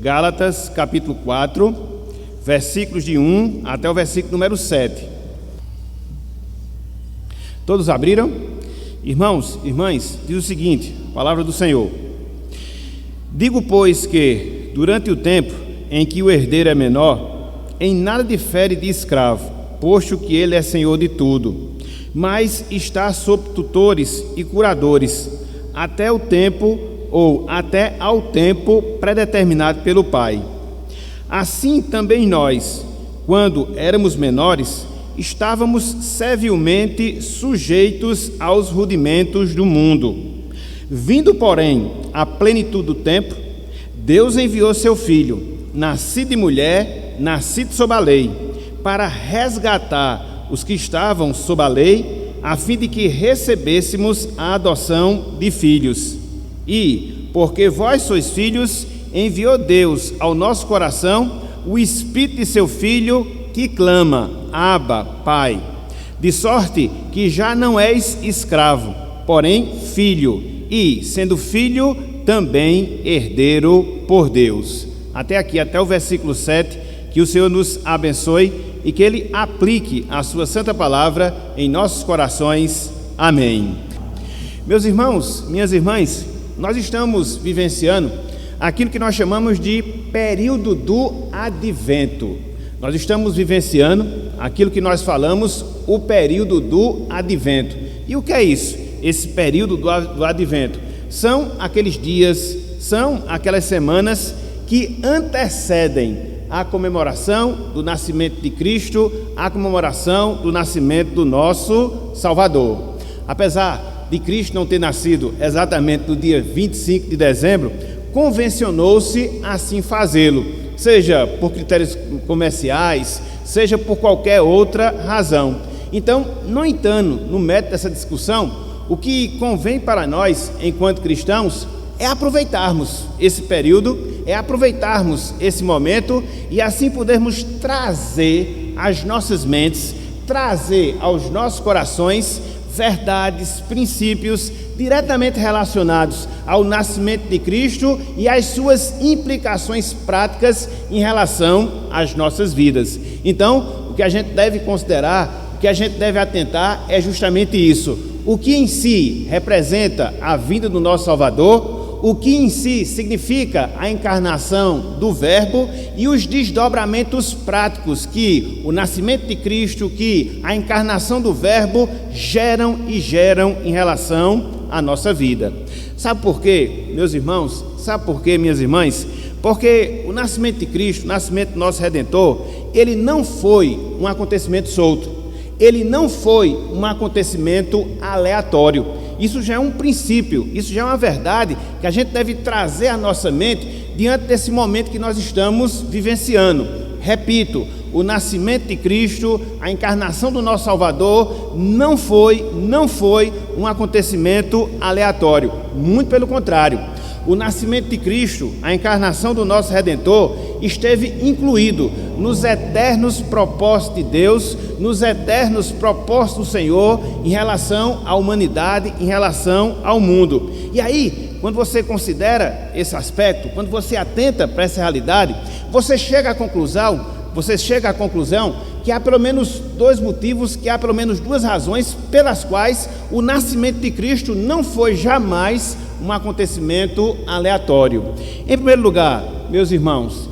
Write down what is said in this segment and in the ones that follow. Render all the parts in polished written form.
Gálatas, capítulo 4, versículos de 1 até o versículo número 7. Todos abriram? Irmãos, irmãs, diz o seguinte, palavra do Senhor: digo, pois, que durante o tempo em que o herdeiro é menor, em nada difere de escravo, posto que ele é senhor de tudo, mas está sob tutores e curadores, até ao tempo predeterminado pelo Pai. Assim também nós, quando éramos menores, estávamos servilmente sujeitos aos rudimentos do mundo. Vindo, porém, à plenitude do tempo, Deus enviou seu Filho, nascido de mulher, nascido sob a lei, para resgatar os que estavam sob a lei, a fim de que recebêssemos a adoção de filhos. E, porque vós sois filhos, enviou Deus ao nosso coração o Espírito de seu Filho, que clama: Abba, Pai. De sorte que já não és escravo, porém filho, e, sendo filho, também herdeiro por Deus. Até aqui, até o versículo 7, que o Senhor nos abençoe e que Ele aplique a sua santa palavra em nossos corações. Amém. Meus irmãos, minhas irmãs, nós estamos vivenciando aquilo que nós chamamos de período do advento. Nós estamos vivenciando aquilo que nós falamos, o período do advento. E o que é isso? Esse período do advento são aqueles dias, são aquelas semanas que antecedem a comemoração do nascimento de Cristo, a comemoração do nascimento do nosso Salvador. Apesar de Cristo não ter nascido exatamente no dia 25 de dezembro, convencionou-se assim fazê-lo, seja por critérios comerciais, seja por qualquer outra razão. Então, no entanto, no mérito dessa discussão, o que convém para nós, enquanto cristãos, é aproveitarmos esse período, é aproveitarmos esse momento e assim podermos trazer às nossas mentes, trazer aos nossos corações verdades, princípios diretamente relacionados ao nascimento de Cristo e às suas implicações práticas em relação às nossas vidas. Então, o que a gente deve considerar, o que a gente deve atentar é justamente isso: o que em si representa a vinda do nosso Salvador, o que em si significa a encarnação do Verbo e os desdobramentos práticos que o nascimento de Cristo, que a encarnação do Verbo geram em relação à nossa vida. Sabe por quê, meus irmãos? Sabe por quê, minhas irmãs? Porque o nascimento de Cristo, o nascimento do nosso Redentor, ele não foi um acontecimento solto, ele não foi um acontecimento aleatório. Isso já é um princípio, isso já é uma verdade que a gente deve trazer à nossa mente diante desse momento que nós estamos vivenciando. Repito, o nascimento de Cristo, a encarnação do nosso Salvador não foi um acontecimento aleatório, muito pelo contrário. O nascimento de Cristo, a encarnação do nosso Redentor, esteve incluído nos eternos propósitos de Deus, nos eternos propósitos do Senhor em relação à humanidade, em relação ao mundo. E aí, quando você considera esse aspecto, quando você atenta para essa realidade, você chega à conclusão que há pelo menos dois motivos, que há pelo menos duas razões pelas quais o nascimento de Cristo não foi jamais um acontecimento aleatório. Em primeiro lugar, meus irmãos,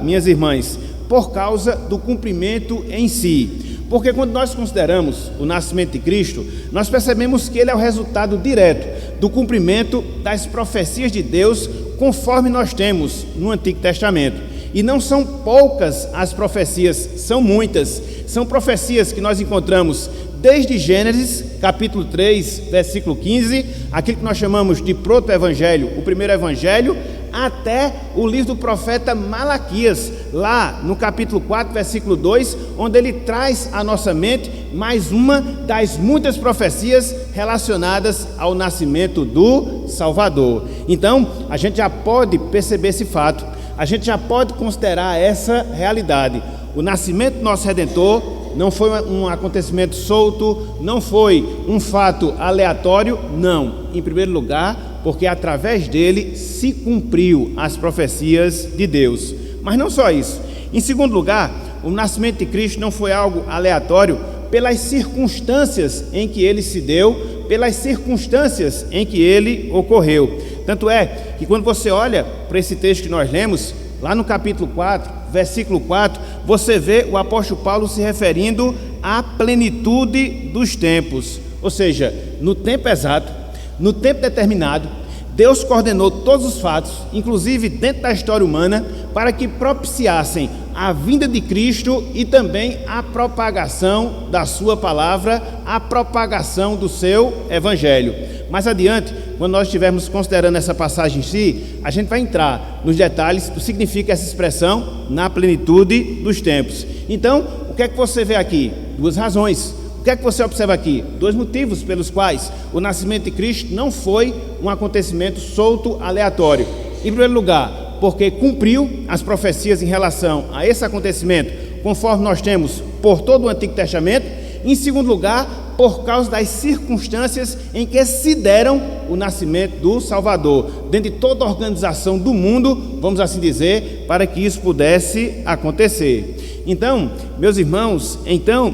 minhas irmãs, por causa do cumprimento em si. Porque quando nós consideramos o nascimento de Cristo, nós percebemos que ele é o resultado direto do cumprimento das profecias de Deus, conforme nós temos no Antigo Testamento. E não são poucas as profecias, são muitas. São profecias que nós encontramos desde Gênesis, capítulo 3, versículo 15, aquilo que nós chamamos de proto-evangelho, o primeiro evangelho, até o livro do profeta Malaquias, lá no capítulo 4, versículo 2, onde ele traz à nossa mente mais uma das muitas profecias relacionadas ao nascimento do Salvador. Então, a gente já pode perceber esse fato, a gente já pode considerar essa realidade. O nascimento do nosso Redentor não foi um acontecimento solto, não foi um fato aleatório, não. Em primeiro lugar, porque através dele se cumpriu as profecias de Deus. Mas não só isso. Em segundo lugar, o nascimento de Cristo não foi algo aleatório pelas circunstâncias em que ele se deu, pelas circunstâncias em que ele ocorreu. Tanto é que quando você olha para esse texto que nós lemos, lá no capítulo 4, versículo 4, você vê o apóstolo Paulo se referindo à plenitude dos tempos. Ou seja, no tempo exato, no tempo determinado, Deus coordenou todos os fatos, inclusive dentro da história humana, para que propiciassem a vinda de Cristo e também a propagação da sua palavra, a propagação do seu evangelho. Mais adiante, quando nós estivermos considerando essa passagem em si, a gente vai entrar nos detalhes do que significa essa expressão na plenitude dos tempos. Então, o que é que você vê aqui? Duas razões. O que é que você observa aqui? Dois motivos pelos quais o nascimento de Cristo não foi um acontecimento solto, aleatório. Em primeiro lugar, porque cumpriu as profecias em relação a esse acontecimento, conforme nós temos por todo o Antigo Testamento. Em segundo lugar, por causa das circunstâncias em que se deram o nascimento do Salvador, dentro de toda a organização do mundo, vamos assim dizer, para que isso pudesse acontecer. Então, meus irmãos,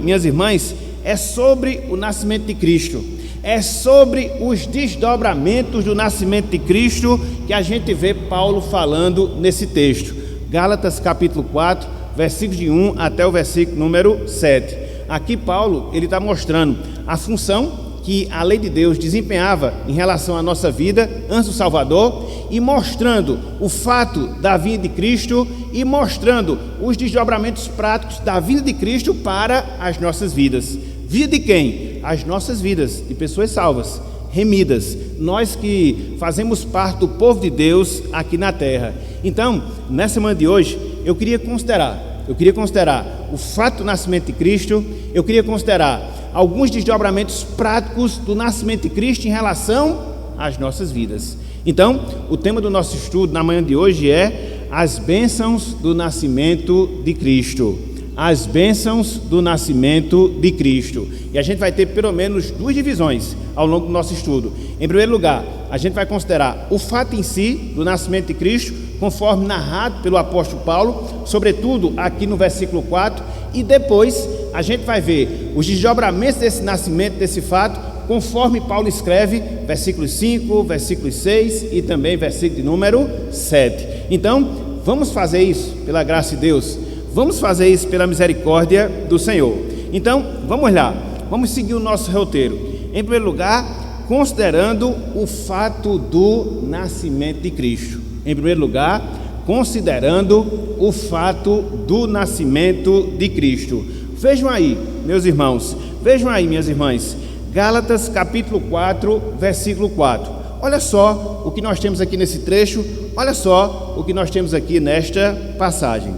minhas irmãs, é sobre o nascimento de Cristo, é sobre os desdobramentos do nascimento de Cristo que a gente vê Paulo falando nesse texto. Gálatas capítulo 4, versículos de 1 até o versículo número 7. Aqui Paulo, ele está mostrando a função que a lei de Deus desempenhava em relação à nossa vida antes do Salvador, e mostrando o fato da vinda de Cristo e mostrando os desdobramentos práticos da vinda de Cristo para as nossas vidas. Vida de quem? As nossas vidas, de pessoas salvas, remidas, nós que fazemos parte do povo de Deus aqui na terra. Então, nessa semana de hoje, eu queria considerar o fato do nascimento de Cristo, eu queria considerar alguns desdobramentos práticos do nascimento de Cristo em relação às nossas vidas. Então, o tema do nosso estudo na manhã de hoje é as bênçãos do nascimento de Cristo. As bênçãos do nascimento de Cristo. E a gente vai ter pelo menos duas divisões ao longo do nosso estudo. Em primeiro lugar, a gente vai considerar o fato em si do nascimento de Cristo, conforme narrado pelo apóstolo Paulo, sobretudo aqui no versículo 4, e depois a gente vai ver os desdobramentos desse nascimento, desse fato, conforme Paulo escreve, versículo 5, versículo 6 e também versículo de número 7. Então, vamos fazer isso pela graça de Deus. Vamos fazer isso pela misericórdia do Senhor. Então, vamos lá. Vamos seguir o nosso roteiro. Em primeiro lugar, considerando o fato do nascimento de Cristo. Em primeiro lugar, considerando o fato do nascimento de Cristo. Vejam aí, meus irmãos. Vejam aí, minhas irmãs. Gálatas capítulo 4, versículo 4. Olha só o que nós temos aqui nesse trecho. Olha só o que nós temos aqui nesta passagem.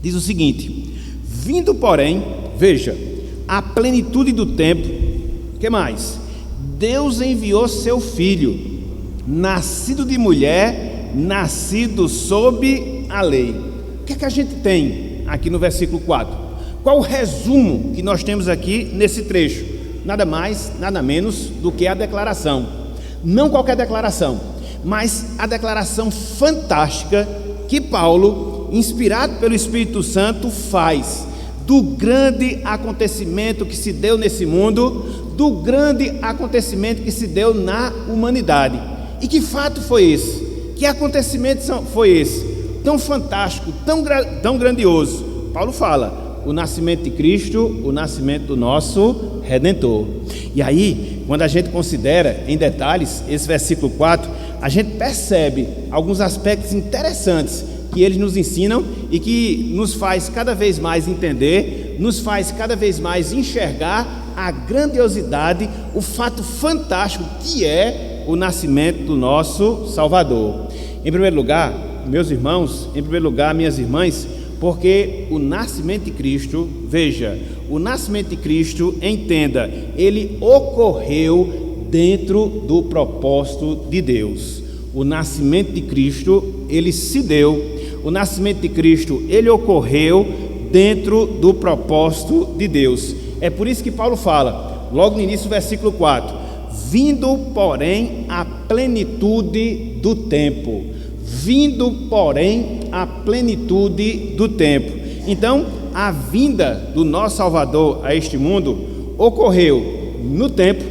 Diz o seguinte: vindo, porém, veja, a plenitude do tempo, que mais? Deus enviou seu Filho, nascido de mulher, nascido sob a lei. O que é que a gente tem aqui no versículo 4? Qual o resumo que nós temos aqui nesse trecho? Nada mais, nada menos do que a declaração. Não qualquer declaração, mas a declaração fantástica que Paulo, inspirado pelo Espírito Santo, faz do grande acontecimento que se deu nesse mundo, do grande acontecimento que se deu na humanidade. E que fato foi esse? Que acontecimento foi esse? Tão fantástico, tão grandioso. Paulo fala: o nascimento de Cristo, o nascimento do nosso Redentor. E aí, quando a gente considera em detalhes esse versículo 4, a gente percebe alguns aspectos interessantes que eles nos ensinam e que nos faz cada vez mais entender, nos faz cada vez mais enxergar a grandiosidade, o fato fantástico que é o nascimento do nosso Salvador. Em primeiro lugar, meus irmãos, em primeiro lugar, minhas irmãs, porque o nascimento de Cristo, veja, o nascimento de Cristo, entenda, ele ocorreu dentro do propósito de Deus. O nascimento de Cristo, ele se deu. O nascimento de Cristo, ele ocorreu dentro do propósito de Deus. É por isso que Paulo fala, logo no início do versículo 4, vindo, porém, a plenitude do tempo. Vindo, porém, a plenitude do tempo. Então, a vinda do nosso Salvador a este mundo ocorreu no tempo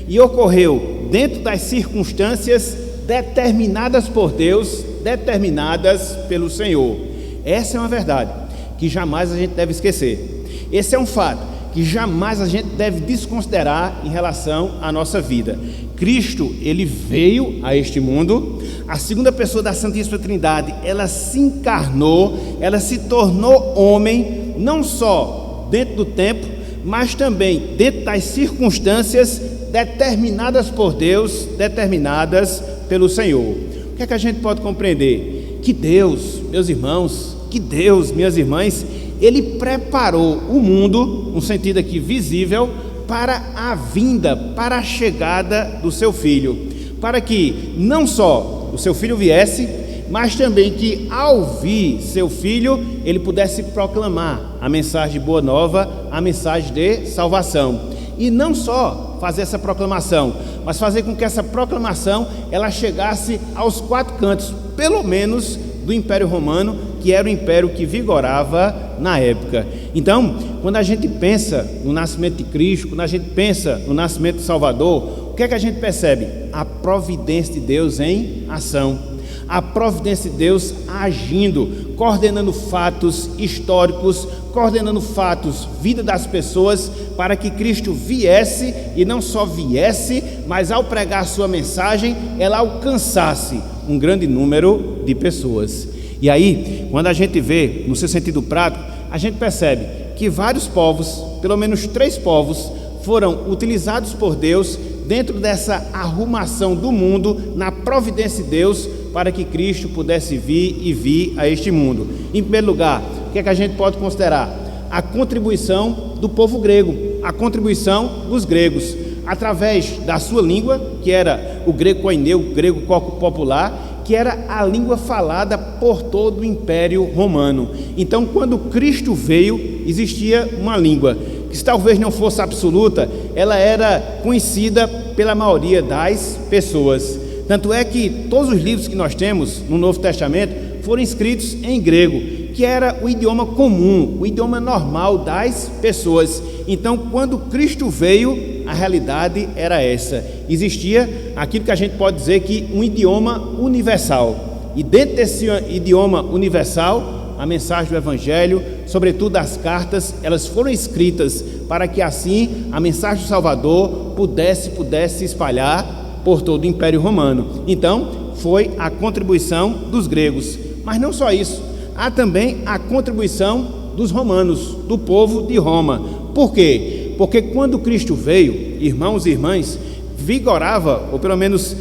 e ocorreu dentro das circunstâncias determinadas por Deus, determinadas pelo Senhor. Essa é uma verdade que jamais a gente deve esquecer. Esse é um fato que jamais a gente deve desconsiderar em relação à nossa vida. Cristo, ele veio a este mundo, a segunda pessoa da Santíssima Trindade, ela se encarnou, ela se tornou homem, não só dentro do tempo, mas também dentro das circunstâncias determinadas por Deus, determinadas pelo Senhor. O que é que a gente pode compreender? Que Deus, meus irmãos, que Deus, minhas irmãs, Ele preparou o mundo, no sentido aqui visível, para a vinda, para a chegada do seu Filho, para que não só o seu Filho viesse, mas também que ao vir seu Filho, ele pudesse proclamar a mensagem de boa nova, a mensagem de salvação. E não só fazer essa proclamação, mas fazer com que essa proclamação ela chegasse aos quatro cantos, pelo menos do Império Romano, que era o império que vigorava na época. Então, quando a gente pensa no nascimento de Cristo, quando a gente pensa no nascimento do Salvador, o que é que a gente percebe? A providência de Deus em ação. A providência de Deus agindo, coordenando fatos históricos, coordenando fatos, vida das pessoas, para que Cristo viesse, e não só viesse, mas ao pregar a sua mensagem, ela alcançasse um grande número de pessoas. E aí, quando a gente vê, no seu sentido prático, a gente percebe que vários povos, pelo menos 3 povos, foram utilizados por Deus dentro dessa arrumação do mundo, na providência de Deus, para que Cristo pudesse vir a este mundo. Em primeiro lugar, o que é que a gente pode considerar? A contribuição do povo grego, a contribuição dos gregos, através da sua língua, que era o grego koineu, o grego popular, que era a língua falada por todo o Império Romano. Então, quando Cristo veio, existia uma língua que, se talvez não fosse absoluta, ela era conhecida pela maioria das pessoas. Tanto é que todos os livros que nós temos no Novo Testamento foram escritos em grego, que era o idioma comum, o idioma normal das pessoas. Então, quando Cristo veio, a realidade era essa. Existia aquilo que a gente pode dizer que um idioma universal. E dentro desse idioma universal, a mensagem do Evangelho, sobretudo as cartas, elas foram escritas para que assim a mensagem do Salvador pudesse se espalhar por todo o Império Romano. Então, foi a contribuição dos gregos. Mas não só isso, há também a contribuição dos romanos, do povo de Roma. Por quê? Porque quando Cristo veio, irmãos e irmãs, vigorava, ou pelo menos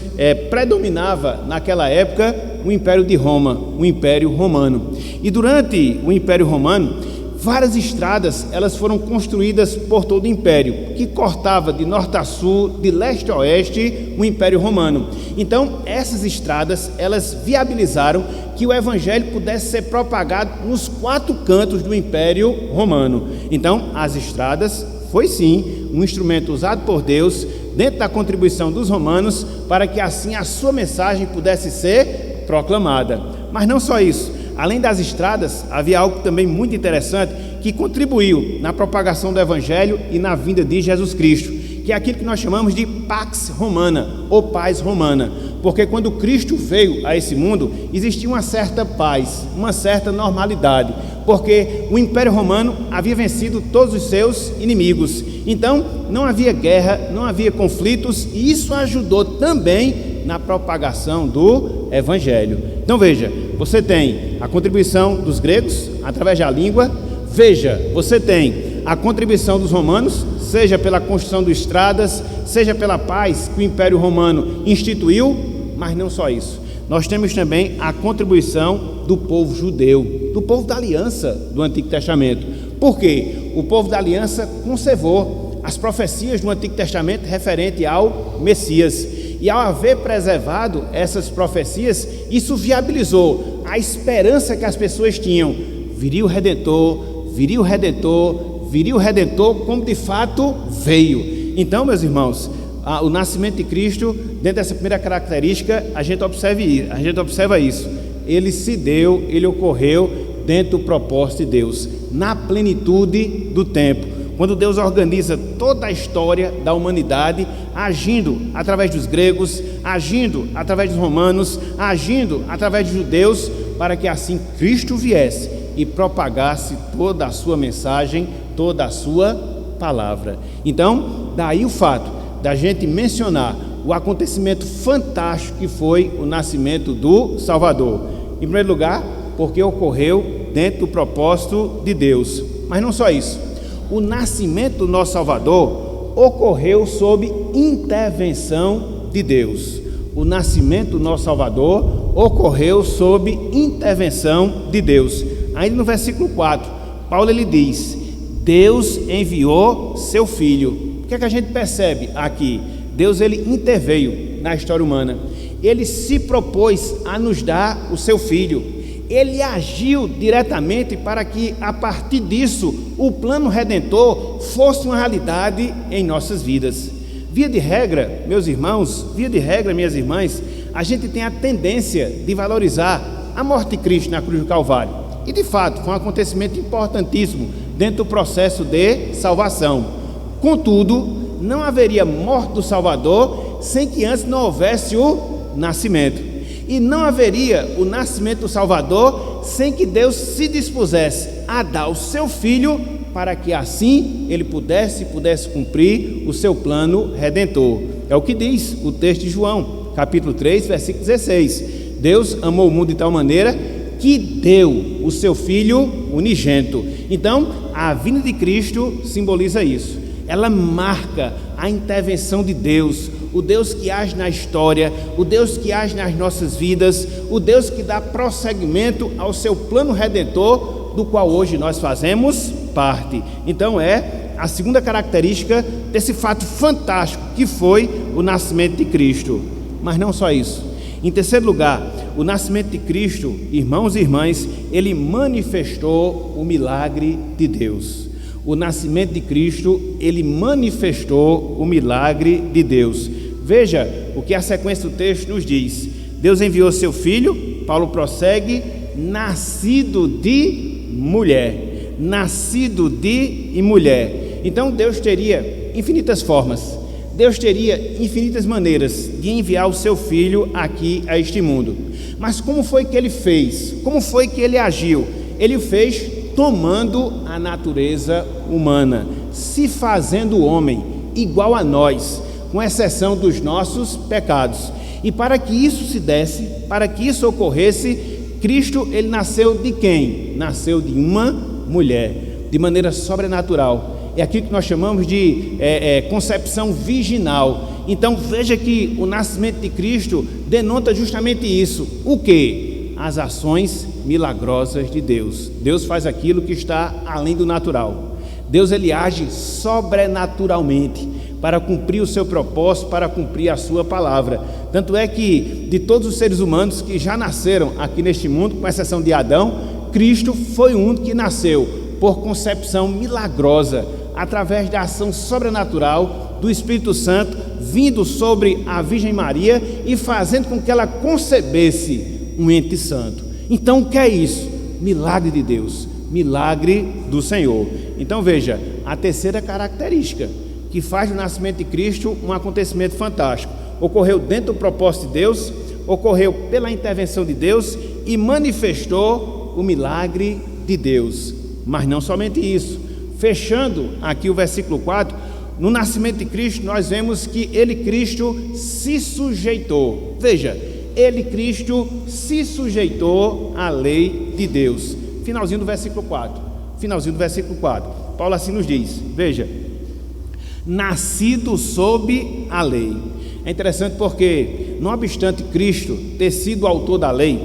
predominava naquela época, o Império de Roma, o Império Romano. E durante o Império Romano, várias estradas elas foram construídas por todo o Império, que cortava de norte a sul, de leste a oeste, o Império Romano. Então, essas estradas, elas viabilizaram que o Evangelho pudesse ser propagado nos 4 cantos do Império Romano. Então, as estradas foi sim um instrumento usado por Deus dentro da contribuição dos romanos para que assim a sua mensagem pudesse ser proclamada. Mas não só isso, além das estradas, havia algo também muito interessante que contribuiu na propagação do Evangelho e na vinda de Jesus Cristo, que é aquilo que nós chamamos de Pax Romana, ou paz romana, porque quando Cristo veio a esse mundo, existia uma certa paz, uma certa normalidade, porque o Império Romano havia vencido todos os seus inimigos, então não havia guerra, não havia conflitos, e isso ajudou também na propagação do Evangelho. Então veja, você tem a contribuição dos gregos, através da língua, veja, você tem a contribuição dos romanos, seja pela construção de estradas, seja pela paz que o Império Romano instituiu, mas não só isso. Nós temos também a contribuição do povo judeu, do povo da aliança do Antigo Testamento. Por quê? O povo da aliança conservou as profecias do Antigo Testamento referente ao Messias. E ao haver preservado essas profecias, isso viabilizou a esperança que as pessoas tinham. Viria o Redentor, viria o Redentor, viria o Redentor, como de fato veio. Então, meus irmãos, o nascimento de Cristo, dentro dessa primeira característica, a gente observa isso. Ele se deu, ele ocorreu dentro do propósito de Deus, na plenitude do tempo. Quando Deus organiza toda a história da humanidade, agindo através dos gregos, agindo através dos romanos, agindo através dos judeus, para que assim Cristo viesse e propagasse toda a sua mensagem, toda a sua palavra. Então, daí o fato da gente mencionar o acontecimento fantástico que foi o nascimento do Salvador. Em primeiro lugar, porque ocorreu dentro do propósito de Deus. Mas não só isso. O nascimento do nosso Salvador ocorreu sob intervenção de Deus. O nascimento do nosso Salvador ocorreu sob intervenção de Deus. Ainda no versículo 4, Paulo ele diz: Deus enviou seu Filho. O que é que a gente percebe aqui? Deus ele interveio na história humana. Ele se propôs a nos dar o seu Filho. Ele agiu diretamente para que, a partir disso, o plano redentor fosse uma realidade em nossas vidas. Via de regra, meus irmãos, minhas irmãs, a gente tem a tendência de valorizar a morte de Cristo na cruz do Calvário. E, de fato, foi um acontecimento importantíssimo dentro do processo de salvação. Contudo, não haveria morte do Salvador sem que antes não houvesse o nascimento. E não haveria o nascimento do Salvador sem que Deus se dispusesse a dar o seu Filho para que assim ele pudesse cumprir o seu plano redentor. É o que diz o texto de João, capítulo 3, versículo 16. Deus amou o mundo de tal maneira que deu o seu Filho unigênito. Então, a vinda de Cristo simboliza isso. Ela marca a intervenção de Deus, o Deus que age na história, o Deus que age nas nossas vidas, o Deus que dá prosseguimento ao seu plano redentor, do qual hoje nós fazemos parte. Então é a segunda característica desse fato fantástico que foi o nascimento de Cristo. Mas não só isso. Em terceiro lugar, o nascimento de Cristo, irmãos e irmãs, ele manifestou o milagre de Deus. O nascimento de Cristo, ele manifestou o milagre de Deus. Veja o que a sequência do texto nos diz. Deus enviou seu Filho, Paulo prossegue, nascido de mulher. Nascido de mulher. Então Deus teria infinitas formas. Deus teria infinitas maneiras de enviar o seu Filho aqui a este mundo. Mas como foi que ele fez? Como foi que ele agiu? Ele fez tomando a natureza humana, se fazendo homem, igual a nós, com exceção dos nossos pecados. E para que isso se desse, para que isso ocorresse, Cristo, ele nasceu de quem? Nasceu de uma mulher, de maneira sobrenatural. É aquilo que nós chamamos de concepção virginal. Então veja que o nascimento de Cristo denota justamente isso. O quê? As ações milagrosas de Deus. Deus faz aquilo que está além do natural. Deus ele age sobrenaturalmente para cumprir o seu propósito, para cumprir a sua palavra. Tanto é que de todos os seres humanos que já nasceram aqui neste mundo, com exceção de Adão, Cristo foi o único que nasceu por concepção milagrosa, através da ação sobrenatural do Espírito Santo, vindo sobre a Virgem Maria e fazendo com que ela concebesse um ente santo. Então o que é isso? Milagre de Deus, milagre do Senhor. Então veja, a terceira característica que faz do nascimento de Cristo um acontecimento fantástico. Ocorreu dentro do propósito de Deus, ocorreu pela intervenção de Deus e manifestou o milagre de Deus. Mas não somente isso. Fechando aqui o versículo 4, no nascimento de Cristo nós vemos que ele, Cristo, se sujeitou. Veja, ele, Cristo, se sujeitou à lei de Deus. Finalzinho do versículo 4. Paulo assim nos diz, veja, nascido sob a lei. É interessante porque, não obstante Cristo ter sido o autor da lei,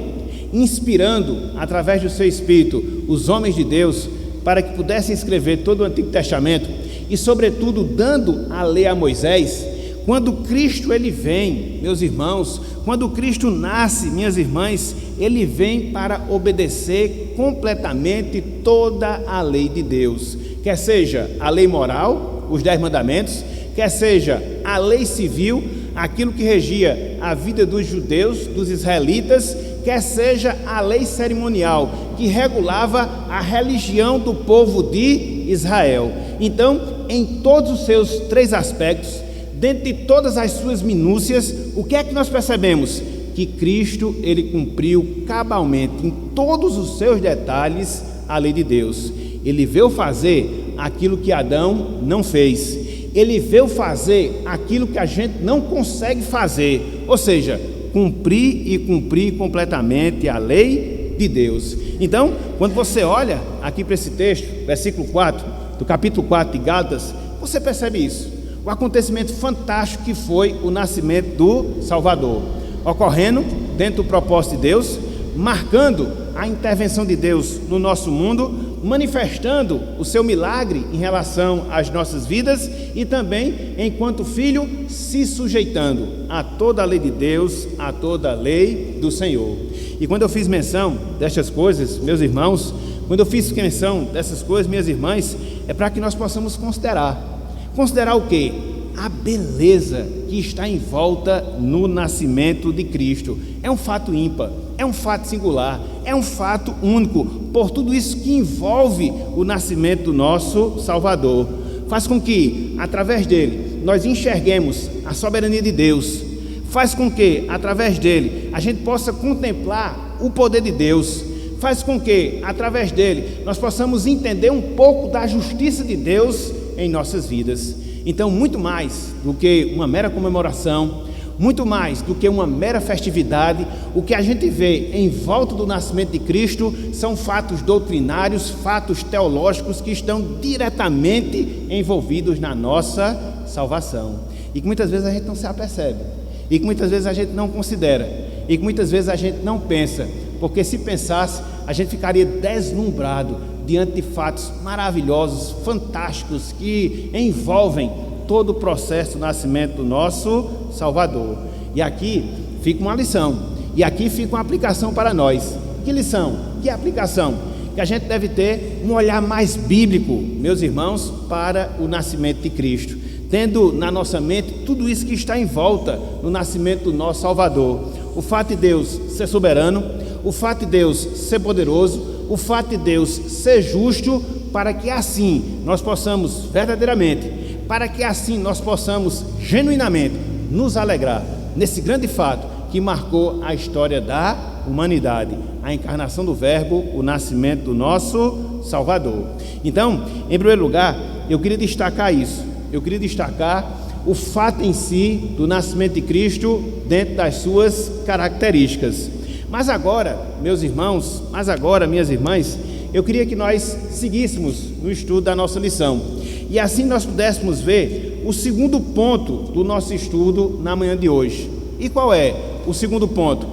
inspirando, através do seu Espírito, os homens de Deus, para que pudessem escrever todo o Antigo Testamento, e sobretudo dando a lei a Moisés, quando Cristo ele vem, meus irmãos, quando Cristo nasce, minhas irmãs, ele vem para obedecer completamente toda a lei de Deus, quer seja a lei moral, os 10 mandamentos, quer seja a a lei civil, aquilo que regia a vida dos judeus, dos israelitas, quer seja a lei cerimonial, que regulava a religião do povo de Israel. Então, em todos os seus 3 aspectos, dentro de todas as suas minúcias, o que é que nós percebemos? Que Cristo, ele cumpriu cabalmente, em todos os seus detalhes, a lei de Deus. Ele veio fazer aquilo que Adão não fez. Ele veio fazer aquilo que a gente não consegue fazer, ou seja, cumprir completamente a lei de Deus. Então, quando você olha aqui para esse texto, versículo 4, do capítulo 4 de Gálatas, você percebe isso, o acontecimento fantástico que foi o nascimento do Salvador, ocorrendo dentro do propósito de Deus, marcando a intervenção de Deus no nosso mundo, manifestando o seu milagre em relação às nossas vidas e também, enquanto filho, se sujeitando a toda a lei de Deus, a toda a lei do Senhor. E quando eu fiz menção destas coisas, meus irmãos, quando eu fiz menção dessas coisas, minhas irmãs, é para que nós possamos considerar o quê? A beleza que está em volta no nascimento de Cristo. É um fato ímpar, é um fato singular, é um fato único, por tudo isso que envolve o nascimento do nosso Salvador. Faz com que, através dele, nós enxerguemos a soberania de Deus. Faz com que, através dele, a gente possa contemplar o poder de Deus. Faz com que, através dele, nós possamos entender um pouco da justiça de Deus em nossas vidas. Então, muito mais do que uma mera comemoração, muito mais do que uma mera festividade, o que a gente vê em volta do nascimento de Cristo são fatos doutrinários, fatos teológicos que estão diretamente envolvidos na nossa salvação. E que muitas vezes a gente não se apercebe, e que muitas vezes a gente não considera, e que muitas vezes a gente não pensa, porque se pensasse, a gente ficaria deslumbrado diante de fatos maravilhosos, fantásticos, que envolvem todo o processo do nascimento do nosso Salvador. E aqui fica uma lição, e aqui fica uma aplicação para nós. Que lição? Que aplicação? Que a gente deve ter um olhar mais bíblico, meus irmãos, para o nascimento de Cristo, tendo na nossa mente tudo isso que está em volta no nascimento do nosso Salvador. O fato de Deus ser soberano, o fato de Deus ser poderoso, o fato de Deus ser justo, para que assim nós possamos verdadeiramente, para que assim nós possamos genuinamente nos alegrar nesse grande fato que marcou a história da humanidade, a encarnação do Verbo, o nascimento do nosso Salvador. Então, em primeiro lugar, eu queria destacar isso, eu queria destacar o fato em si do nascimento de Cristo dentro das suas características. Mas agora, meus irmãos, minhas irmãs, eu queria que nós seguíssemos no estudo da nossa lição, e assim nós pudéssemos ver o segundo ponto do nosso estudo na manhã de hoje. E qual é o segundo ponto?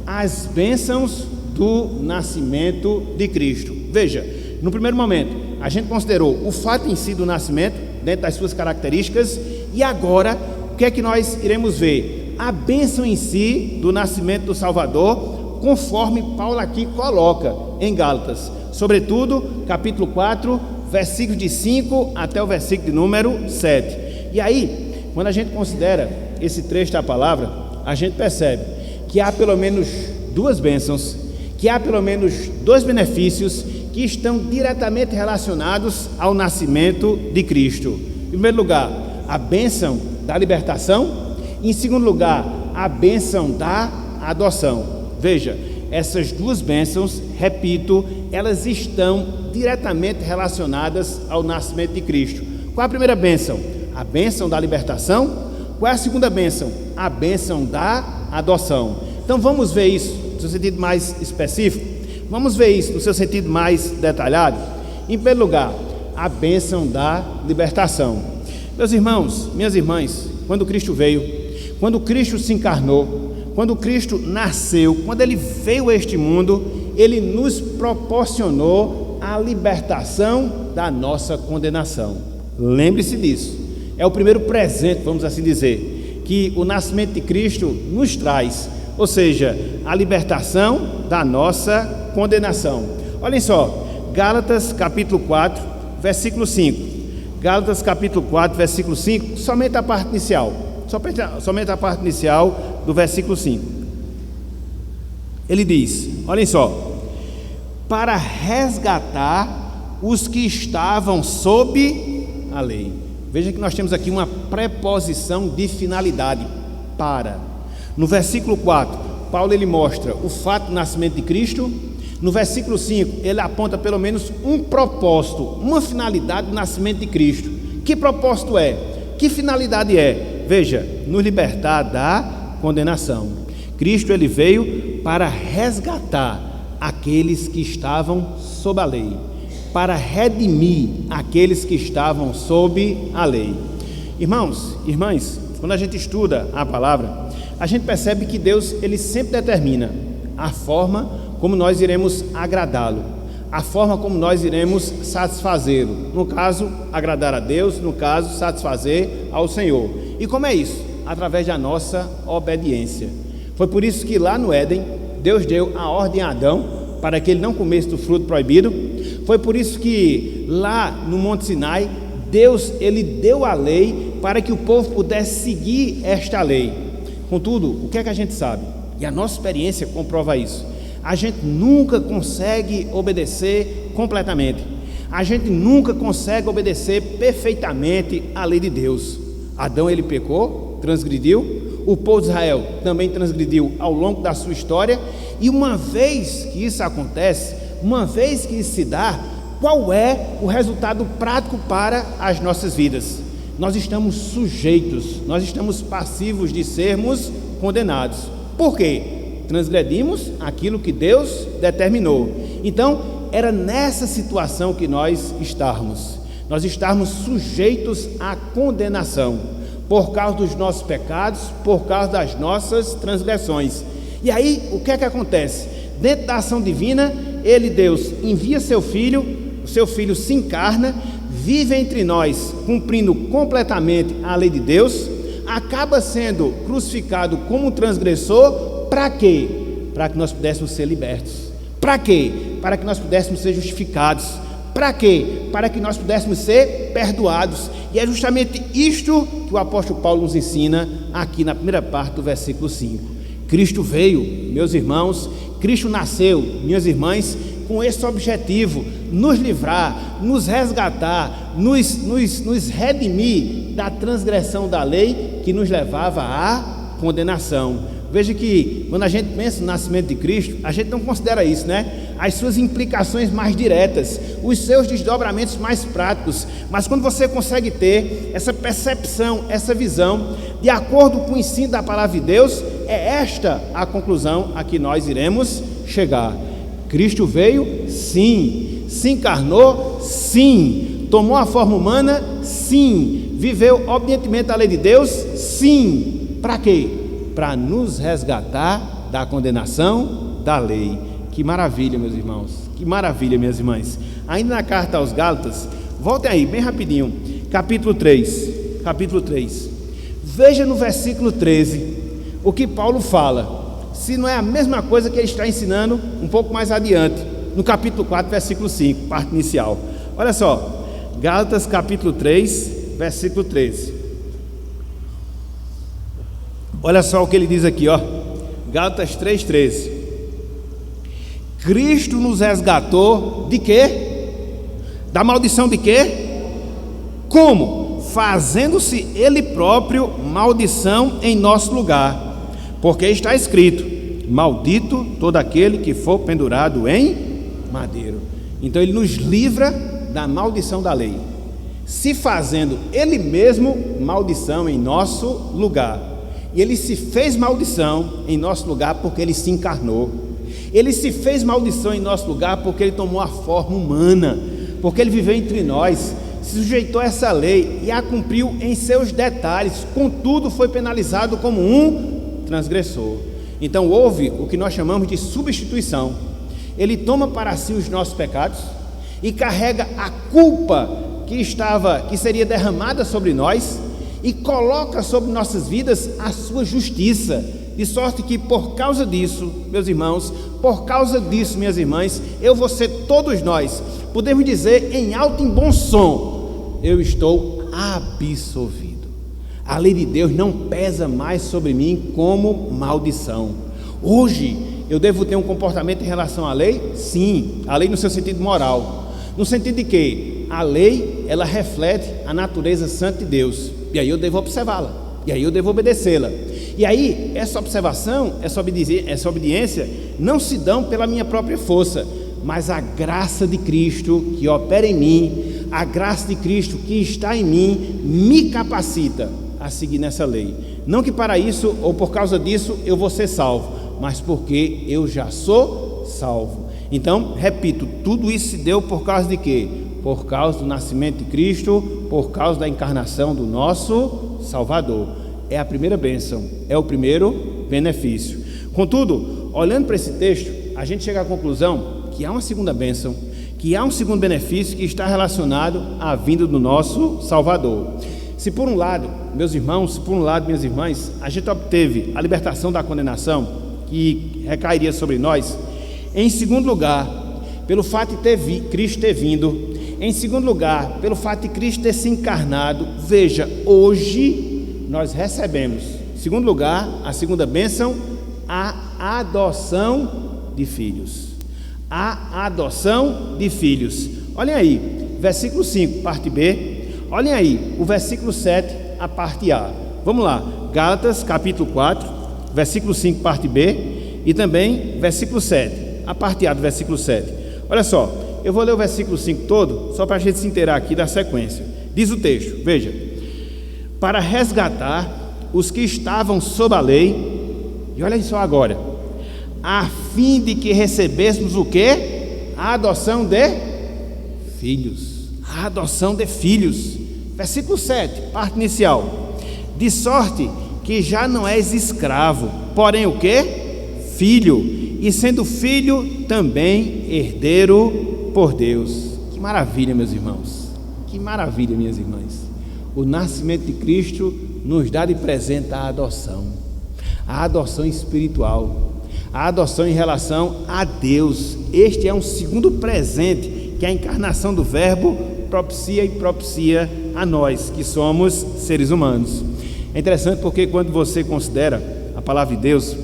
As bênçãos do nascimento de Cristo. Veja, no primeiro momento, a gente considerou o fato em si do nascimento, dentro das suas características, e agora, o que é que nós iremos ver? A bênção em si do nascimento do Salvador, conforme Paulo aqui coloca em Gálatas, sobretudo capítulo 4, versículos de 5 até o versículo de número 7. E aí, quando a gente considera esse trecho da palavra, a gente percebe que há pelo menos duas bênçãos, que há pelo menos dois benefícios que estão diretamente relacionados ao nascimento de Cristo. Em primeiro lugar, a bênção da libertação, e em segundo lugar, a bênção da adoção. Veja, essas duas bênçãos, repito, elas estão diretamente relacionadas ao nascimento de Cristo. Qual é a primeira bênção? A bênção da libertação. Qual é a segunda bênção? A bênção da adoção. Então vamos ver isso no seu sentido mais específico? Vamos ver isso no seu sentido mais detalhado? Em primeiro lugar, a bênção da libertação. Meus irmãos, minhas irmãs, quando Cristo veio, quando Cristo se encarnou, quando Cristo nasceu, quando Ele veio a este mundo, Ele nos proporcionou a libertação da nossa condenação. Lembre-se disso. É o primeiro presente, vamos assim dizer, que o nascimento de Cristo nos traz, ou seja, a libertação da nossa condenação. Olhem só, Gálatas capítulo 4, versículo 5. Gálatas capítulo 4, versículo 5, somente a parte inicial. somente a parte inicial do versículo 5. Ele diz, olhem só, para resgatar os que estavam sob a lei. Veja que nós temos aqui uma preposição de finalidade, para. No versículo 4, Paulo ele mostra o fato do nascimento de Cristo. No versículo 5, ele aponta pelo menos um propósito, uma finalidade do nascimento de Cristo. Que propósito é? Que finalidade é? Veja, nos libertar da condenação. Cristo ele veio para resgatar aqueles que estavam sob a lei, para redimir aqueles que estavam sob a lei. Irmãos, irmãs, quando a gente estuda a palavra, a gente percebe que Deus ele sempre determina a forma como nós iremos agradá-lo, a forma como nós iremos satisfazê-lo. No caso, agradar a Deus, no caso, satisfazer ao Senhor. E como é isso? Através da nossa obediência. Foi por isso que lá no Éden, Deus deu a ordem a Adão para que ele não comesse do fruto proibido. Foi por isso que lá no Monte Sinai, Deus ele deu a lei para que o povo pudesse seguir esta lei. Contudo, o que é que a gente sabe? E a nossa experiência comprova isso. A gente nunca consegue obedecer completamente. A gente nunca consegue obedecer perfeitamente a lei de Deus. Adão ele pecou, transgrediu. O povo de Israel também transgrediu ao longo da sua história. E uma vez que isso acontece, uma vez que isso se dá, qual é o resultado prático para as nossas vidas? Nós estamos sujeitos, nós estamos passivos de sermos condenados. Por quê? Transgredimos aquilo que Deus determinou. Então, era nessa situação que nós estávamos. Nós estávamos sujeitos à condenação, por causa dos nossos pecados, por causa das nossas transgressões. E aí, o que é que acontece? Dentro da ação divina, Deus envia seu Filho, o seu Filho se encarna, vive entre nós, cumprindo completamente a lei de Deus, acaba sendo crucificado como um transgressor. Para quê? Para que nós pudéssemos ser libertos. Para quê? Para que nós pudéssemos ser justificados. Para quê? Para que nós pudéssemos ser perdoados. E é justamente isto que o apóstolo Paulo nos ensina aqui na primeira parte do versículo 5. Cristo veio, meus irmãos, Cristo nasceu, minhas irmãs, com esse objetivo, nos livrar, nos resgatar, nos redimir da transgressão da lei que nos levava à condenação. Veja que quando a gente pensa no nascimento de Cristo, a gente não considera isso, né? As suas implicações mais diretas, os seus desdobramentos mais práticos. Mas quando você consegue ter essa percepção, essa visão, de acordo com o ensino da palavra de Deus, é esta a conclusão a que nós iremos chegar. Cristo veio, sim. Se encarnou, sim. Tomou a forma humana, sim. Viveu obedientemente a lei de Deus, sim. Para quê? Para nos resgatar da condenação da lei. Que maravilha, meus irmãos, que maravilha, minhas irmãs. Ainda na carta aos Gálatas, voltem aí, bem rapidinho, capítulo 3, veja no versículo 13, o que Paulo fala, se não é a mesma coisa que ele está ensinando um pouco mais adiante, no capítulo 4, versículo 5, parte inicial. Olha só, Gálatas capítulo 3, versículo 13. Olha só o que ele diz aqui, ó. Gálatas 3:13. Cristo nos resgatou de quê? Da maldição de quê? Como? Fazendo-se Ele próprio maldição em nosso lugar. Porque está escrito: maldito todo aquele que for pendurado em madeiro. Então Ele nos livra da maldição da lei, se fazendo Ele mesmo maldição em nosso lugar. E Ele se fez maldição em nosso lugar porque Ele se encarnou. Ele se fez maldição em nosso lugar porque Ele tomou a forma humana, porque Ele viveu entre nós, se sujeitou a essa lei e a cumpriu em seus detalhes, contudo foi penalizado como um transgressor. Então houve o que nós chamamos de substituição. Ele toma para si os nossos pecados e carrega a culpa que seria derramada sobre nós, e coloca sobre nossas vidas a sua justiça, de sorte que por causa disso, meus irmãos, por causa disso, minhas irmãs, você, todos nós, podemos dizer em alto e bom som: eu estou absolvido. A lei de Deus não pesa mais sobre mim como maldição. Hoje, eu devo ter um comportamento em relação à lei? Sim, a lei no seu sentido moral. No sentido de que a lei, ela reflete a natureza santa de Deus. E aí eu devo observá-la. E aí eu devo obedecê-la. E aí, essa observação, essa obediência, não se dão pela minha própria força, mas a graça de Cristo que opera em mim, a graça de Cristo que está em mim, me capacita a seguir nessa lei. Não que para isso, ou por causa disso, eu vou ser salvo, mas porque eu já sou salvo. Então, repito, tudo isso se deu por causa de quê? Por causa do nascimento de Cristo, por causa da encarnação do nosso Salvador. É a primeira bênção, é o primeiro benefício. Contudo, olhando para esse texto, a gente chega à conclusão que há uma segunda bênção, que há um segundo benefício que está relacionado à vinda do nosso Salvador. Se por um lado, meus irmãos, se por um lado, minhas irmãs, a gente obteve a libertação da condenação que recairia sobre nós, em segundo lugar, pelo fato de Cristo ter vindo, em segundo lugar, pelo fato de Cristo ter se encarnado, veja, hoje nós recebemos, em segundo lugar, a segunda bênção, a adoção de filhos. A adoção de filhos. Olhem aí, versículo 5, parte B. Olhem aí, o versículo 7, a parte A. Vamos lá, Gálatas, capítulo 4, versículo 5, parte B, e também versículo 7, a parte A do versículo 7. Olha só, eu vou ler o versículo 5 todo, só para a gente se inteirar aqui da sequência. Diz o texto, veja: para resgatar os que estavam sob a lei, e olha só agora, a fim de que recebêssemos o quê? A adoção de filhos. A adoção de filhos. Versículo 7, parte inicial: de sorte que já não és escravo, porém o quê? Filho, e sendo filho, também herdeiro por Deus. Que maravilha, meus irmãos, que maravilha, minhas irmãs. O nascimento de Cristo nos dá de presente a adoção espiritual, a adoção em relação a Deus. Este é um segundo presente que a encarnação do Verbo propicia a nós, que somos seres humanos. É interessante porque quando você considera a palavra de Deus,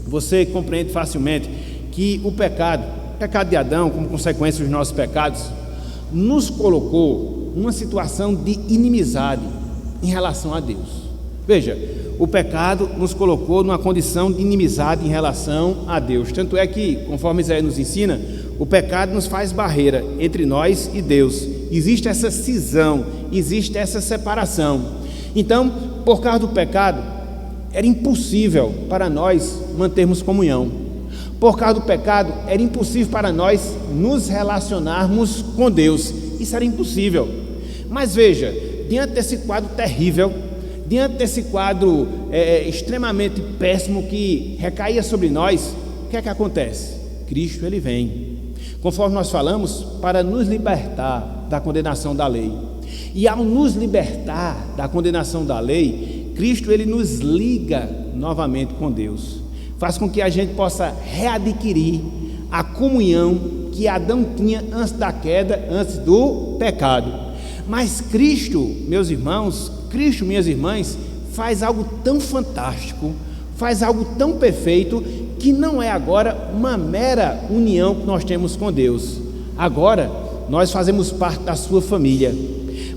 você compreende facilmente que o pecado de Adão, como consequência dos nossos pecados, nos colocou numa situação de inimizade em relação a Deus. Veja, o pecado nos colocou numa condição de inimizade em relação a Deus. Tanto é que, conforme Isaías nos ensina, o pecado nos faz barreira entre nós e Deus. Existe essa cisão, existe essa separação. Então, por causa do pecado, era impossível para nós mantermos comunhão. Por causa do pecado, era impossível para nós nos relacionarmos com Deus. Isso era impossível. Mas veja, diante desse quadro terrível, diante desse quadro extremamente péssimo que recaía sobre nós, o que é que acontece? Cristo, ele vem, conforme nós falamos, para nos libertar da condenação da lei. E ao nos libertar da condenação da lei, Cristo, ele nos liga novamente com Deus, faz com que a gente possa readquirir a comunhão que Adão tinha antes da queda, antes do pecado. Mas Cristo, meus irmãos, Cristo, minhas irmãs, faz algo tão fantástico, faz algo tão perfeito, que não é agora uma mera união que nós temos com Deus. Agora nós fazemos parte da sua família,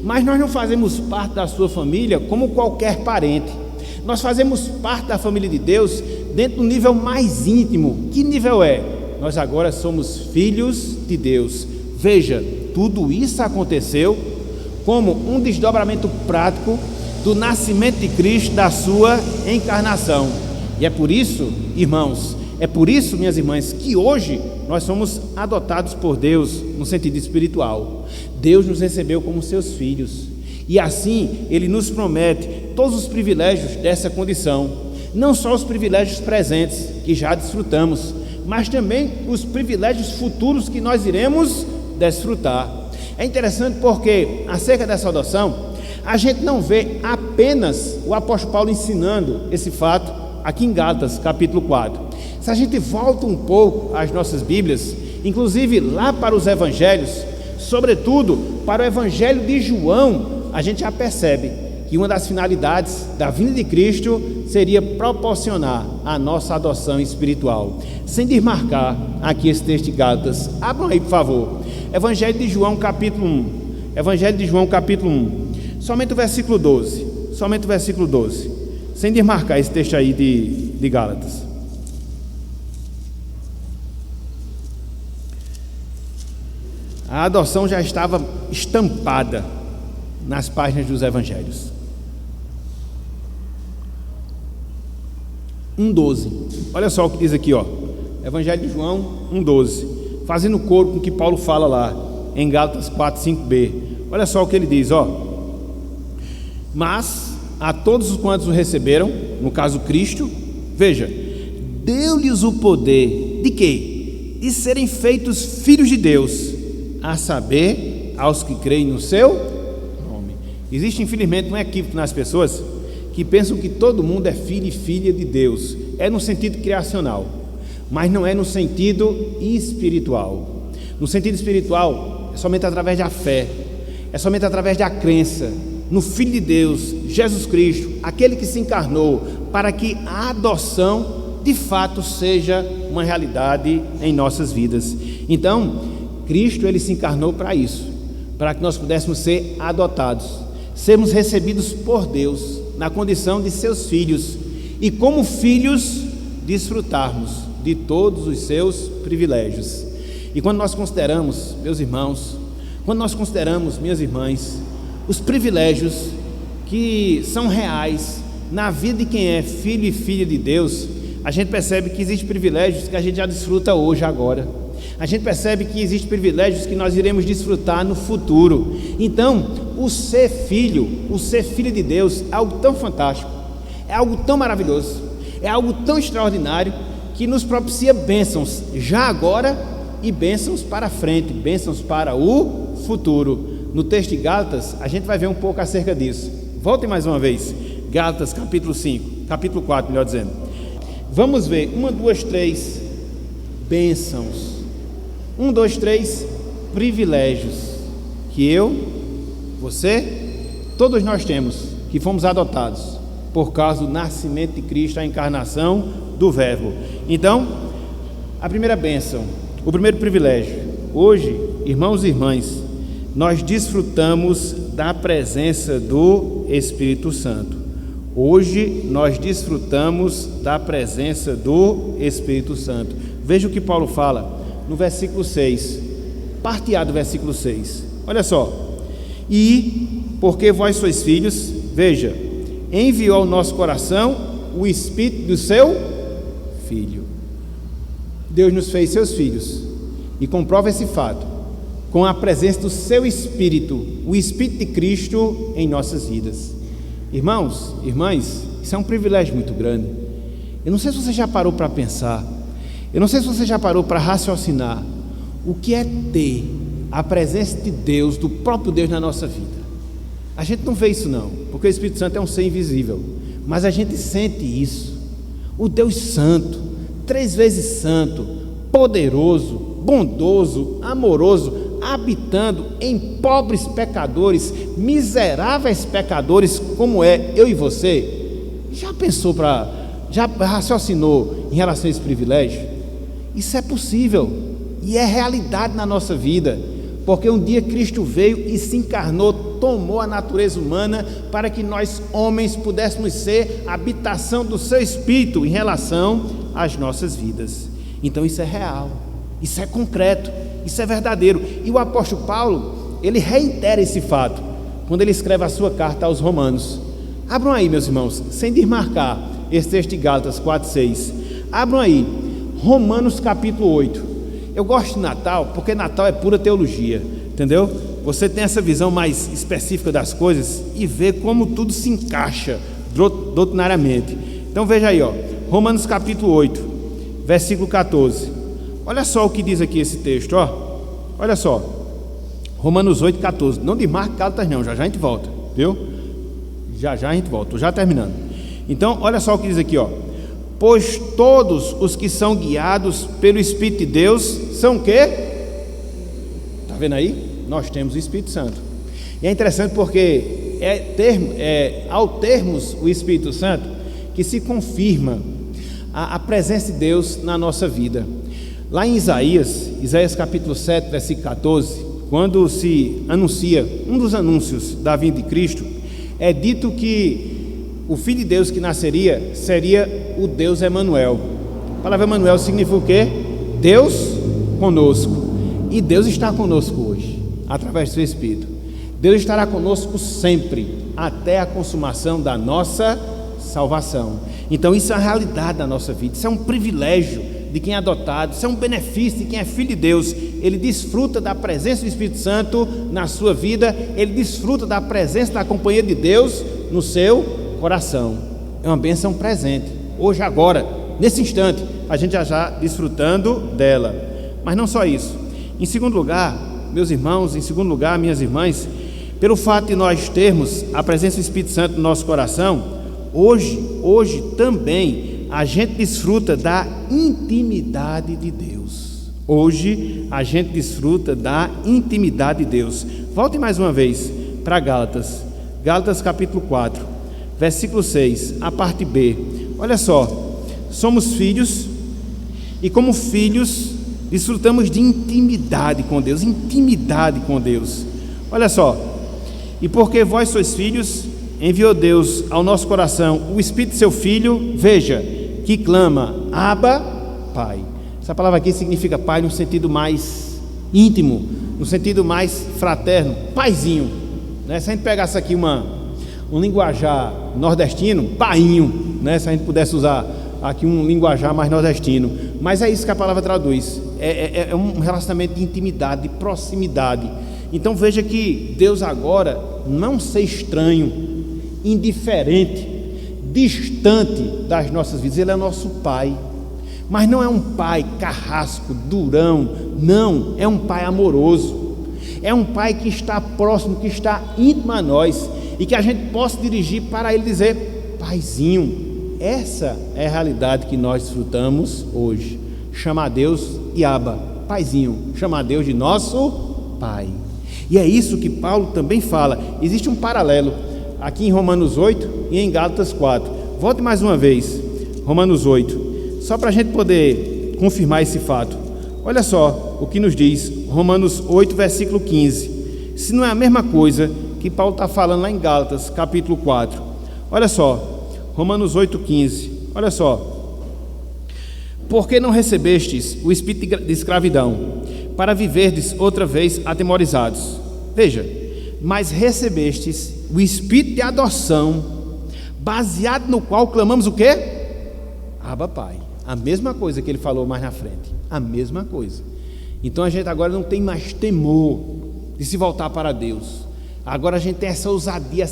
mas nós não fazemos parte da sua família como qualquer parente. Nós fazemos parte da família de Deus dentro do nível mais íntimo. Que nível é? Nós agora somos filhos de Deus. Veja, tudo isso aconteceu como um desdobramento prático do nascimento de Cristo, da sua encarnação. E é por isso, irmãos, é por isso, minhas irmãs, que hoje nós somos adotados por Deus no sentido espiritual. Deus nos recebeu como seus filhos, e assim Ele nos promete todos os privilégios dessa condição, não só os privilégios presentes que já desfrutamos, mas também os privilégios futuros que nós iremos desfrutar. É interessante porque acerca dessa adoção, a gente não vê apenas o apóstolo Paulo ensinando esse fato aqui em Gálatas, capítulo 4. Se a gente volta um pouco às nossas Bíblias, inclusive lá para os evangelhos, sobretudo para o evangelho de João, a gente já percebe que uma das finalidades da vinda de Cristo seria proporcionar a nossa adoção espiritual. Sem desmarcar aqui esse texto de Gálatas, abram aí, por favor. Evangelho de João, capítulo 1. Evangelho de João, capítulo 1. Somente o versículo 12. Somente o versículo 12. Sem desmarcar esse texto aí de Gálatas. A adoção já estava estampada nas páginas dos evangelhos. 1:12. Olha só o que diz aqui, ó. Evangelho de João 1:12. Fazendo coro com o que Paulo fala lá em Gálatas 4:5b. Olha só o que ele diz, ó. Mas a todos os quantos o receberam, no caso Cristo, veja, deu-lhes o poder de quê? De serem feitos filhos de Deus, a saber, aos que creem no seu nome. Existe infelizmente um equívoco nas pessoas que pensam que todo mundo é filho e filha de Deus. É no sentido criacional, mas não é no sentido espiritual. No sentido espiritual, é somente através da fé, é somente através da crença no Filho de Deus, Jesus Cristo, aquele que se encarnou, para que a adoção de fato seja uma realidade em nossas vidas. Então, Cristo, ele se encarnou para isso, para que nós pudéssemos ser adotados, sermos recebidos por Deus na condição de seus filhos, e como filhos desfrutarmos de todos os seus privilégios. E quando nós consideramos, meus irmãos, quando nós consideramos, minhas irmãs, os privilégios que são reais na vida de quem é filho e filha de Deus, a gente percebe que existem privilégios que a gente já desfruta hoje, agora. A gente percebe que existem privilégios que nós iremos desfrutar no futuro. Então, o ser filho de Deus é algo tão fantástico, é algo tão maravilhoso, é algo tão extraordinário, que nos propicia bênçãos já agora e bênçãos para frente, bênçãos para o futuro. No texto de Gálatas, a gente vai ver um pouco acerca disso. Voltem mais uma vez, Gálatas capítulo 4, melhor dizendo. Vamos ver 1, 2, 3 bênçãos, 1, 2, 3 privilégios que eu, você, todos nós temos, que fomos adotados por causa do nascimento de Cristo, a encarnação do Verbo. Então, a primeira bênção, o primeiro privilégio, hoje, irmãos e irmãs, nós desfrutamos da presença do Espírito Santo. Hoje nós desfrutamos da presença do Espírito Santo. Veja o que Paulo fala no versículo 6, parte A do versículo 6. Olha só. E, porque vós sois filhos, veja, enviou ao nosso coração o Espírito do seu Filho. Deus nos fez seus filhos, e comprova esse fato com a presença do seu Espírito, o Espírito de Cristo em nossas vidas. Irmãos, irmãs, isso é um privilégio muito grande. Eu não sei se você já parou para pensar, eu não sei se você já parou para raciocinar o que é ter a presença de Deus, do próprio Deus na nossa vida. A gente não vê isso não, porque o Espírito Santo é um ser invisível, mas a gente sente isso. O Deus Santo, 3 vezes santo, poderoso, bondoso, amoroso, habitando em pobres pecadores, miseráveis pecadores, como é eu e você. Já raciocinou em relação a esse privilégio? Isso é possível e é realidade na nossa vida, porque um dia Cristo veio e se encarnou, tomou a natureza humana para que nós homens pudéssemos ser a habitação do seu Espírito em relação às nossas vidas. Então isso é real, isso é concreto, isso é verdadeiro. E o apóstolo Paulo, ele reitera esse fato quando ele escreve a sua carta aos Romanos. Abram aí, meus irmãos, sem desmarcar esse texto de Gálatas 4:6. Abram aí, Romanos capítulo 8. Eu gosto de Natal, porque Natal é pura teologia, entendeu? Você tem essa visão mais específica das coisas e vê como tudo se encaixa doutrinariamente. Então veja aí, ó, Romanos capítulo 8, versículo 14. Olha só o que diz aqui esse texto, ó. Olha só, Romanos 8, 14. Não desmarque Gálatas não, já a gente volta, viu? Já a gente volta, estou já terminando. Então, olha só o que diz aqui, ó. Pois todos os que são guiados pelo Espírito de Deus são o quê? Está vendo aí? Nós temos o Espírito Santo. E é interessante porque ao termos o Espírito Santo, que se confirma a presença de Deus na nossa vida. Lá em Isaías capítulo 7, versículo 14, quando se anuncia, um dos anúncios da vinda de Cristo, é dito que o Filho de Deus que nasceria seria o Deus Emanuel. A palavra Emanuel significa o quê? Deus conosco. E Deus está conosco hoje, através do seu Espírito. Deus estará conosco sempre, até a consumação da nossa salvação. Então isso é a realidade da nossa vida, isso é um privilégio de quem é adotado, isso é um benefício de quem é filho de Deus. Ele desfruta da presença do Espírito Santo na sua vida, ele desfruta da presença da companhia de Deus no seu coração. É uma bênção presente, hoje, agora, nesse instante, a gente já desfrutando dela. Mas não só isso, em segundo lugar, meus irmãos, em segundo lugar, minhas irmãs, pelo fato de nós termos a presença do Espírito Santo no nosso coração, hoje também a gente desfruta da intimidade de Deus. Hoje a gente desfruta da intimidade de Deus. Volte mais uma vez para Gálatas capítulo 4, versículo 6, a parte B. Olha só, somos filhos e como filhos desfrutamos de intimidade com Deus, Olha só, e porque vós sois filhos, enviou Deus ao nosso coração o Espírito de seu Filho, veja, que clama, Abba, Pai. Essa palavra aqui significa pai no sentido mais íntimo, no sentido mais fraterno, paizinho, né? Se a gente pegasse aqui um linguajar nordestino, painho, né? Se a gente pudesse usar aqui um linguajar mais nordestino, mas é isso que a palavra traduz, é um relacionamento de intimidade, de proximidade. Então veja que Deus agora não ser estranho, indiferente, distante das nossas vidas. Ele é nosso Pai, mas não é um Pai carrasco, durão, não, é um Pai amoroso, é um Pai que está próximo, que está íntimo a nós, e que a gente possa dirigir para Ele, dizer, Paizinho. Essa é a realidade que nós desfrutamos hoje, chamar Deus de Abba, Paizinho, chamar Deus de nosso Pai. E é isso que Paulo também fala. Existe um paralelo aqui em Romanos 8 e em Gálatas 4. Volte mais uma vez, Romanos 8, só para a gente poder confirmar esse fato. Olha só o que nos diz Romanos 8, versículo 15. Se não é a mesma coisa que Paulo está falando lá em Gálatas, capítulo 4. Olha só, Romanos 8, 15. Olha só. Porque não recebestes o espírito de escravidão, para viverdes outra vez atemorizados. Veja, mas recebestes o espírito de adoção, baseado no qual clamamos o quê? Abba, Pai. A mesma coisa que ele falou mais na frente, a mesma coisa. Então a gente agora não tem mais temor de se voltar para Deus. Agora a gente tem essa ousadia,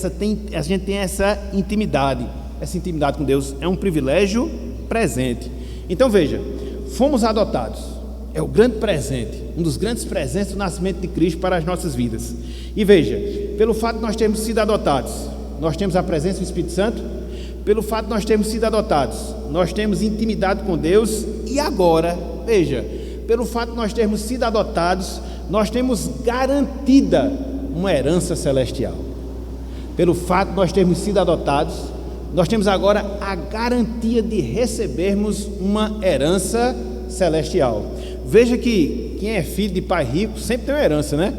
a gente tem essa intimidade com Deus. É um privilégio presente. Então veja, fomos adotados, é o grande presente, um dos grandes presentes do nascimento de Cristo para as nossas vidas. E veja, pelo fato de nós termos sido adotados, nós temos a presença do Espírito Santo. Pelo fato de nós termos sido adotados, nós temos intimidade com Deus. E agora, veja, pelo fato de nós termos sido adotados, nós temos garantida uma herança celestial. Pelo fato de nós termos sido adotados, nós temos agora a garantia de recebermos uma herança celestial. Veja que quem é filho de pai rico sempre tem uma herança, né?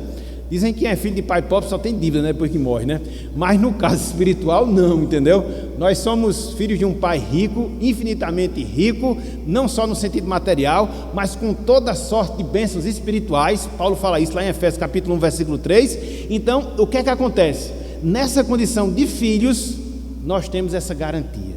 Dizem que quem é filho de pai pobre só tem dívida, né, depois que morre, né? Mas no caso espiritual não, entendeu? Nós somos filhos de um pai rico, infinitamente rico, não só no sentido material, mas com toda sorte de bênçãos espirituais. Paulo fala isso lá em Efésios capítulo 1, versículo 3. Então, o que é que acontece? Nessa condição de filhos, nós temos essa garantia,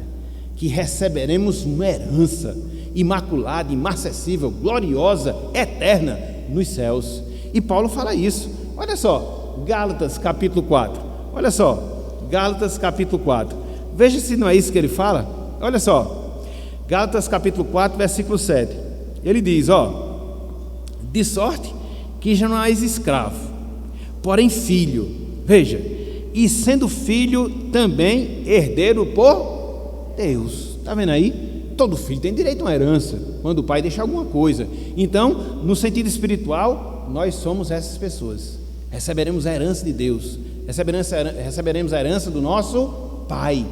que receberemos uma herança imaculada, inacessível, gloriosa, eterna, nos céus. E Paulo fala isso. Olha só, Gálatas capítulo 4, olha só, Gálatas capítulo 4, veja se não é isso que ele fala. Olha só, Gálatas capítulo 4, versículo 7, ele diz, de sorte que já não és escravo, porém filho, veja, e sendo filho também herdeiro por Deus. Está vendo aí? Todo filho tem direito a uma herança, quando o pai deixa alguma coisa. Então, no sentido espiritual, nós somos essas pessoas. Receberemos a herança de Deus, receberemos a herança do nosso Pai.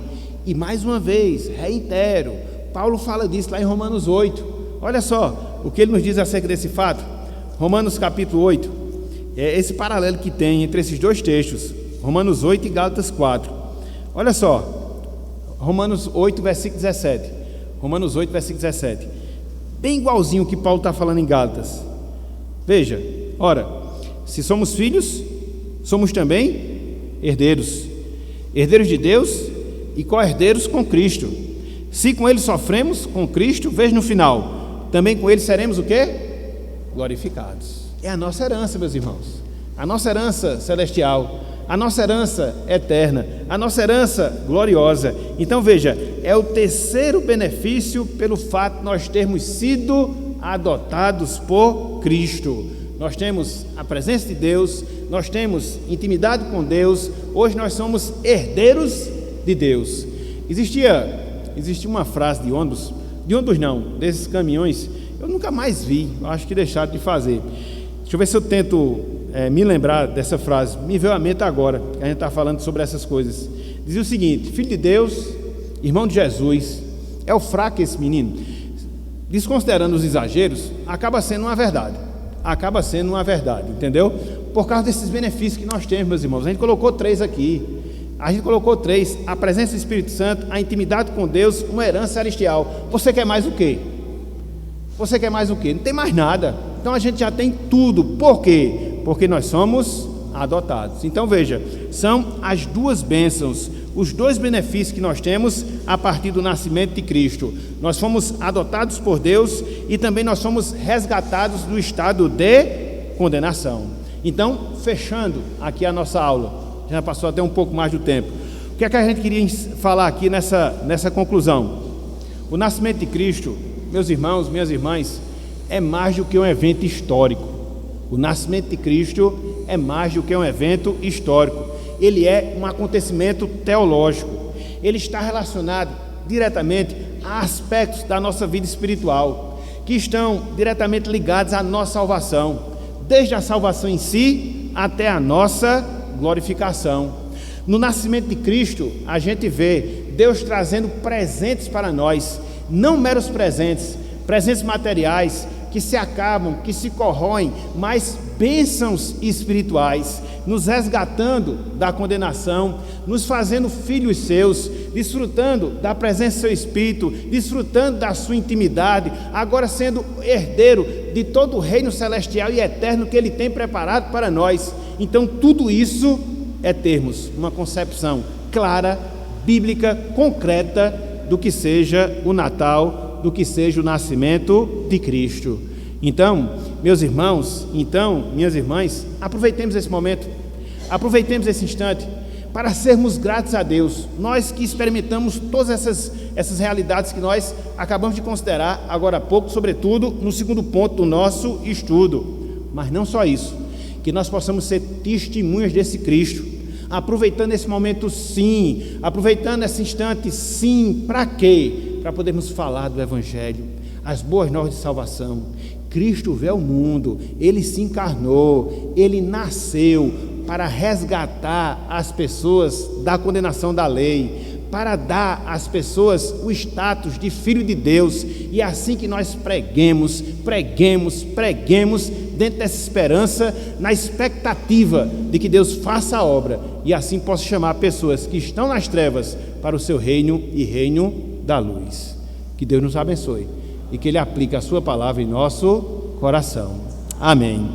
E mais uma vez, reitero, Paulo fala disso lá em Romanos 8. Olha só o que ele nos diz acerca desse fato. Romanos capítulo 8, é esse paralelo que tem entre esses dois textos, Romanos 8 e Gálatas 4. Olha só, Romanos 8, versículo 17. Romanos 8, versículo 17. Bem igualzinho o que Paulo está falando em Gálatas. Veja, ora, se somos filhos, somos também herdeiros. Herdeiros de Deus e co-herdeiros com Cristo. Se com Ele sofremos com Cristo, veja no final, também com Ele seremos o quê? Glorificados. É a nossa herança, meus irmãos. A nossa herança celestial, a nossa herança eterna, a nossa herança gloriosa. Então veja, é o terceiro benefício pelo fato de nós termos sido adotados por Cristo. Nós temos a presença de Deus, nós temos intimidade com Deus, hoje nós somos herdeiros de Deus. Existia uma frase de ônibus não, desses caminhões, eu nunca mais vi, eu acho que deixaram de fazer. Deixa eu ver se eu tento me lembrar dessa frase, me veio à mente agora, que a gente está falando sobre essas coisas. Dizia o seguinte: filho de Deus, irmão de Jesus, é o fraco esse menino. Desconsiderando os exageros, acaba sendo uma verdade, entendeu? Por causa desses benefícios que nós temos, meus irmãos. A gente colocou 3 aqui, a presença do Espírito Santo, a intimidade com Deus, uma herança celestial. Você quer mais o quê? Não tem mais nada. Então a gente já tem tudo. Por quê? Porque nós somos adotados. Então veja, são as duas bênçãos, os dois benefícios que nós temos a partir do nascimento de Cristo. Nós fomos adotados por Deus e também nós fomos resgatados do estado de condenação. Então, fechando aqui a nossa aula, já passou até um pouco mais do tempo. O que é que a gente queria falar aqui nessa conclusão? O nascimento de Cristo, meus irmãos, minhas irmãs, é mais do que um evento histórico. O nascimento de Cristo é mais do que um evento histórico. Ele é um acontecimento teológico. Ele está relacionado diretamente a aspectos da nossa vida espiritual, que estão diretamente ligados à nossa salvação, desde a salvação em si até a nossa glorificação. No nascimento de Cristo, a gente vê Deus trazendo presentes para nós, não meros presentes materiais que se acabam, que se corroem, mas bênçãos espirituais, nos resgatando da condenação, nos fazendo filhos seus, desfrutando da presença do seu Espírito, desfrutando da sua intimidade, agora sendo herdeiro de todo o reino celestial e eterno que Ele tem preparado para nós. Então tudo isso é termos uma concepção clara, bíblica, concreta do que seja o Natal, do que seja o nascimento de Cristo. Então, meus irmãos, minhas irmãs, aproveitemos esse momento, aproveitemos esse instante para sermos gratos a Deus, nós que experimentamos todas essas realidades que nós acabamos de considerar agora há pouco, sobretudo no segundo ponto do nosso estudo. Mas não só isso, que nós possamos ser testemunhas desse Cristo, aproveitando esse momento sim, aproveitando esse instante sim, para quê? Para podermos falar do Evangelho, as boas novas de salvação. Cristo veio ao mundo, Ele se encarnou, Ele nasceu para resgatar as pessoas da condenação da lei, para dar às pessoas o status de filho de Deus, e é assim que nós preguemos dentro dessa esperança, na expectativa de que Deus faça a obra e assim possa chamar pessoas que estão nas trevas para o seu reino e reino da luz. Que Deus nos abençoe e que Ele aplique a sua palavra em nosso coração. Amém.